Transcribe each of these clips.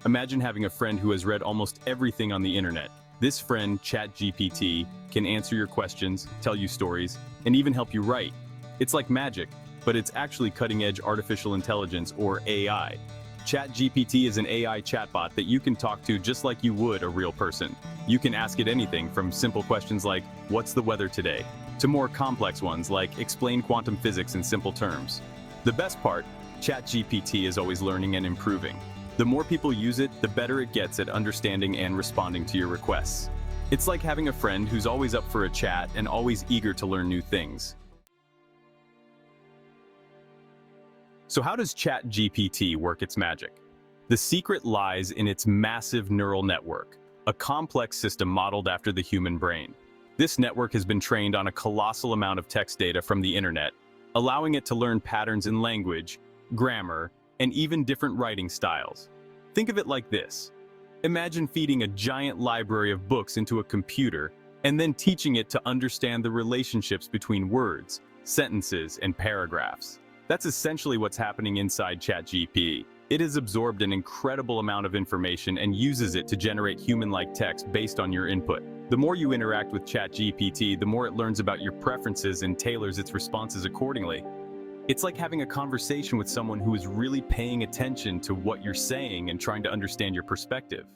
Imagine having a friend who has read almost everything on the internet. This friend, ChatGPT, can answer your questions, tell you stories, and even help you write. It's like magic, but it's actually cutting-edge artificial intelligence, or AI. ChatGPT is an AI chatbot that you can talk to just like you would a real person. You can ask it anything from simple questions like, "What's the weather today?" to more complex ones like, "Explain quantum physics in simple terms." The best part, ChatGPT is always learning and improving. The more people use it, the better it gets at understanding and responding to your requests. It's like having a friend who's always up for a chat and always eager to learn new things. So how does ChatGPT work its magic? The secret lies in its massive neural network, a complex system modeled after the human brain. This network has been trained on a colossal amount of text data from the internet, allowing it to learn patterns in language, grammar, and even different writing styles. Think of it like this. Imagine feeding a giant library of books into a computer and then teaching it to understand the relationships between words, sentences, and paragraphs. That's essentially what's happening inside ChatGPT. It has absorbed an incredible amount of information and uses it to generate human-like text based on your input. The more you interact with ChatGPT, the more it learns about your preferences and tailors its responses accordingly. It's like having a conversation with someone who is really paying attention to what you're saying and trying to understand your perspective.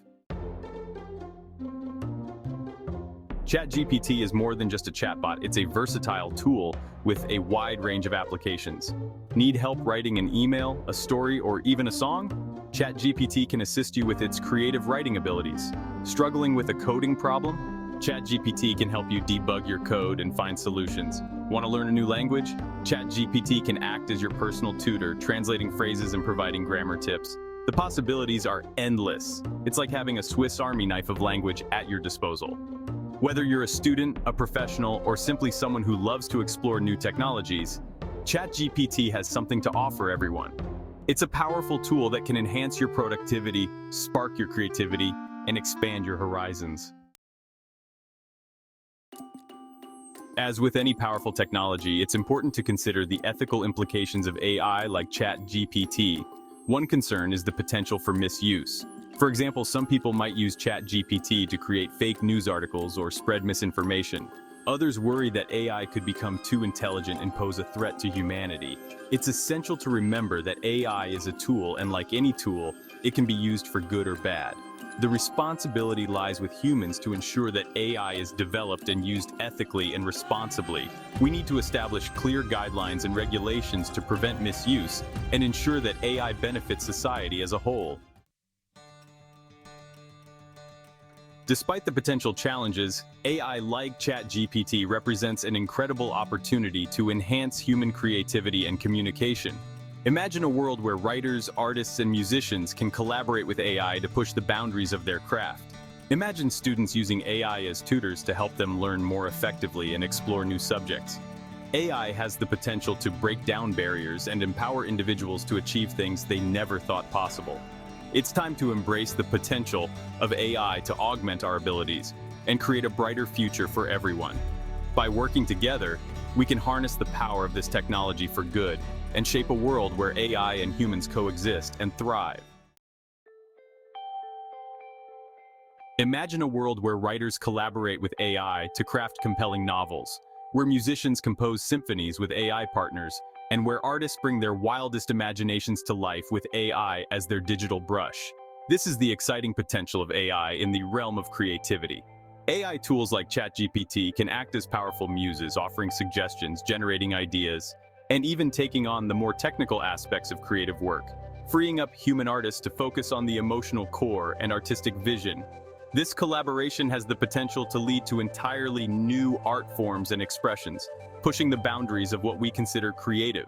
ChatGPT is more than just a chatbot, it's a versatile tool with a wide range of applications. Need help writing an email, a story, or even a song? ChatGPT can assist you with its creative writing abilities. Struggling with a coding problem? ChatGPT can help you debug your code and find solutions. Want to learn a new language? ChatGPT can act as your personal tutor, translating phrases and providing grammar tips. The possibilities are endless. It's like having a Swiss Army knife of language at your disposal. Whether you're a student, a professional, or simply someone who loves to explore new technologies, ChatGPT has something to offer everyone. It's a powerful tool that can enhance your productivity, spark your creativity, and expand your horizons. As with any powerful technology, it's important to consider the ethical implications of AI like ChatGPT. One concern is the potential for misuse. For example, some people might use ChatGPT to create fake news articles or spread misinformation. Others worry that AI could become too intelligent and pose a threat to humanity. It's essential to remember that AI is a tool, and like any tool, it can be used for good or bad. The responsibility lies with humans to ensure that AI is developed and used ethically and responsibly. We need to establish clear guidelines and regulations to prevent misuse and ensure that AI benefits society as a whole. Despite the potential challenges, AI like ChatGPT represents an incredible opportunity to enhance human creativity and communication. Imagine a world where writers, artists, and musicians can collaborate with AI to push the boundaries of their craft. Imagine students using AI as tutors to help them learn more effectively and explore new subjects. AI has the potential to break down barriers and empower individuals to achieve things they never thought possible. It's time to embrace the potential of AI to augment our abilities and create a brighter future for everyone. By working together, we can harness the power of this technology for good and shape a world where AI and humans coexist and thrive. Imagine a world where writers collaborate with AI to craft compelling novels, where musicians compose symphonies with AI partners, and where artists bring their wildest imaginations to life with AI as their digital brush. This is the exciting potential of AI in the realm of creativity. AI tools like ChatGPT can act as powerful muses, offering suggestions, generating ideas, and even taking on the more technical aspects of creative work, freeing up human artists to focus on the emotional core and artistic vision. This collaboration has the potential to lead to entirely new art forms and expressions, pushing the boundaries of what we consider creative.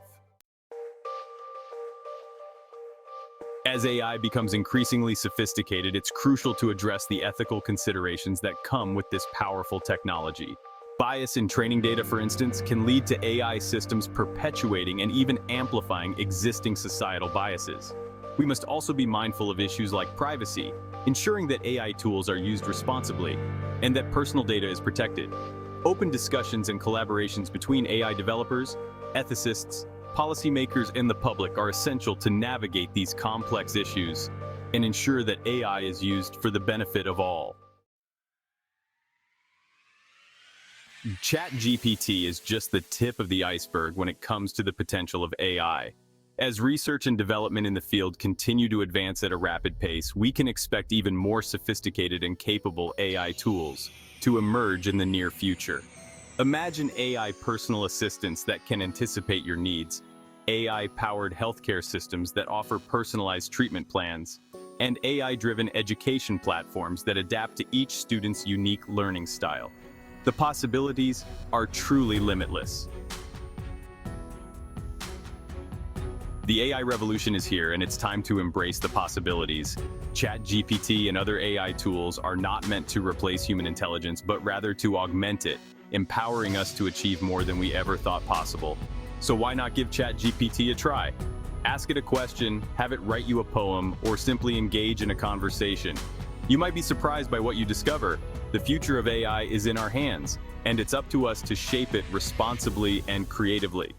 As AI becomes increasingly sophisticated, it's crucial to address the ethical considerations that come with this powerful technology. Bias in training data, for instance, can lead to AI systems perpetuating and even amplifying existing societal biases. We must also be mindful of issues like privacy, ensuring that AI tools are used responsibly and that personal data is protected. Open discussions and collaborations between AI developers, ethicists, policymakers, and the public are essential to navigate these complex issues. and ensure that AI is used for the benefit of all. ChatGPT is just the tip of the iceberg when it comes to the potential of AI. As research and development in the field continue to advance at a rapid pace, we can expect even more sophisticated and capable AI tools to emerge in the near future. Imagine AI personal assistants that can anticipate your needs, AI-powered healthcare systems that offer personalized treatment plans, and AI-driven education platforms that adapt to each student's unique learning style. The possibilities are truly limitless. The AI revolution is here, and it's time to embrace the possibilities. ChatGPT and other AI tools are not meant to replace human intelligence, but rather to augment it, empowering us to achieve more than we ever thought possible. So why not give ChatGPT a try? Ask it a question, have it write you a poem, or simply engage in a conversation. You might be surprised by what you discover. The future of AI is in our hands, and it's up to us to shape it responsibly and creatively.